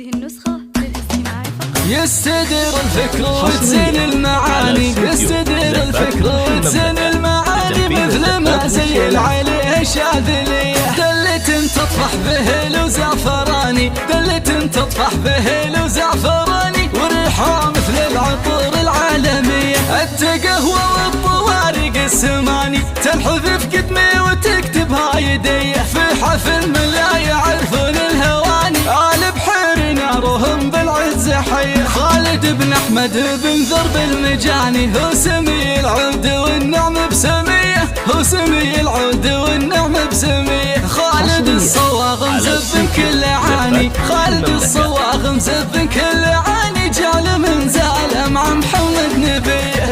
هذه النسخة للاستماع فقط. يستدير الفكر وتزين المعاني، يستدير الفكر وتزين المعاني، مثل ما زين عليه شاذلية. دلة تطفح به وزعفراني، دلة تطفح به وزعفراني، وريحها مثل العطور العالمية. التقهوى والطوارق السماني تنحف في قدمي وتكتبها يدي. في حفل من لا يعرفون الهواني، آل بحير نارهم بالعز حي. خالد بن أحمد بن ذرب المجاني، هو سمي العود والنعم بسمية، هو سمي العود والنعم بسمية. خالد الصواغ مزب كل عاني، خالد الصواغ مزب كل عاني، جعل من زال مع محمد نبيه.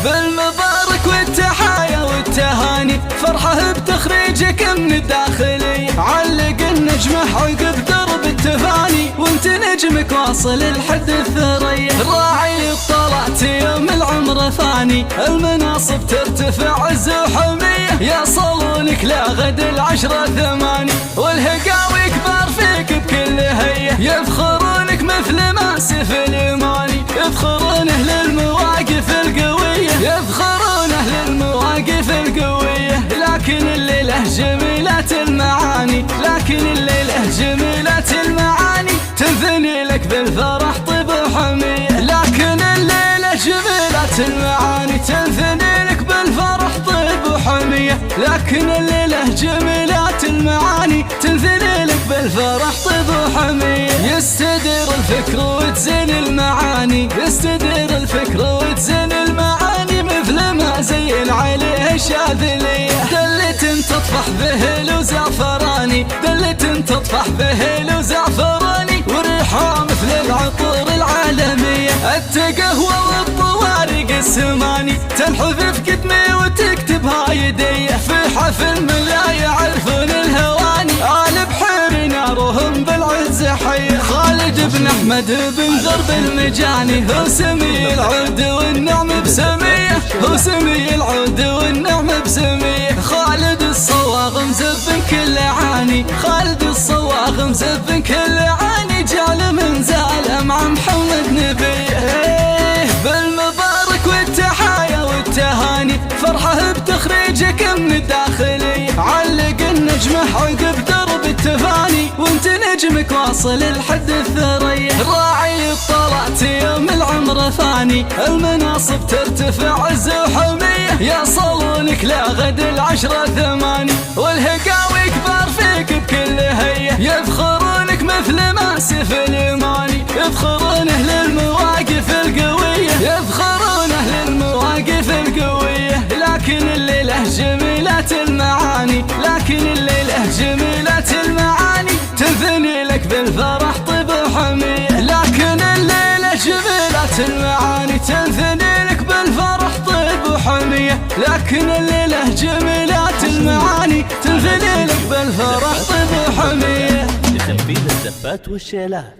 بالمبارك والتحايا والتهاني، فرحه بتخريجك من الداخلي. علق النجمة عقب درب التفاني، وانت نجمك واصل لحد الثريا. راعي الطلعت يوم العمر ثاني، المناصب ترتفع عز وحمية. يا صالونك لا غد العشرة ثماني، والهقاوي كبار فيك بكل هية. يفخرونك مثل ما سيف اليماني، يفخرون اهل المواقف القوية، يفخرون اهل المواقف القوية. لكن الليلة جميلات المعاني، لكن الليلة جميلات المعاني، تنثني لك بالفرح طيب وحمية. لكن الليلة جميلات المعاني، تنثني لك بالفرح طيب وحمية. لكن الليلة جميلات المعاني، تنثني لك بالفرح طيب وحمية. يستدير الفكر وتزين المعاني، يستدير الفكر وتزين المعاني، مثل ما زين عليه شاذلية. دلة تطفح به وزعفراني، دلة تطفح به وزعفراني، وريحها مثل العطور العالمية. التقهوى والطوارق السماني تنحف في قدمي وتكتبها يدي. في حفل من لا يعرفون الهواني، آل بحير نارهم بالعز حي. خالد بن أحمد بن ذرب المجاني، هو سمي العود والنعم بسمية، هو سمي العود والنعم بسمية. خالد الصواغ مزب كل عاني، خالد الصواغ مزب كل عاني، جعل من زال مع محمد نبيه. بالمبارك والتحايا والتهاني، فرحه بتخريجك من الداخلي. علق النجمة عقب درب التفاني، وانت نجمك واصل لحد الثريا. راعي الطلعت يوم العمر ثاني، المناصب ترتفع عز وحمية. يا صالونك لا غد العشرة ثماني، والهقاوي كبار فيك بكل هية. يفخرونك مثل ما سيف اليماني، يفخرون اهل المواقف القوية، يفخرون اهل المواقف القوية. لكن الليلة جميلات المعاني، لكن الليلة جميلات المعاني، تنثني لك بالفرح طيب وحمية. لكن الليلة جميلات المعاني، تنثني لك بالفرح طيب وحمية. لكن الليلة جميلات المعاني، تنثني لك بالفرح طيب وحمية. لتنفيذ الزفات والشيلات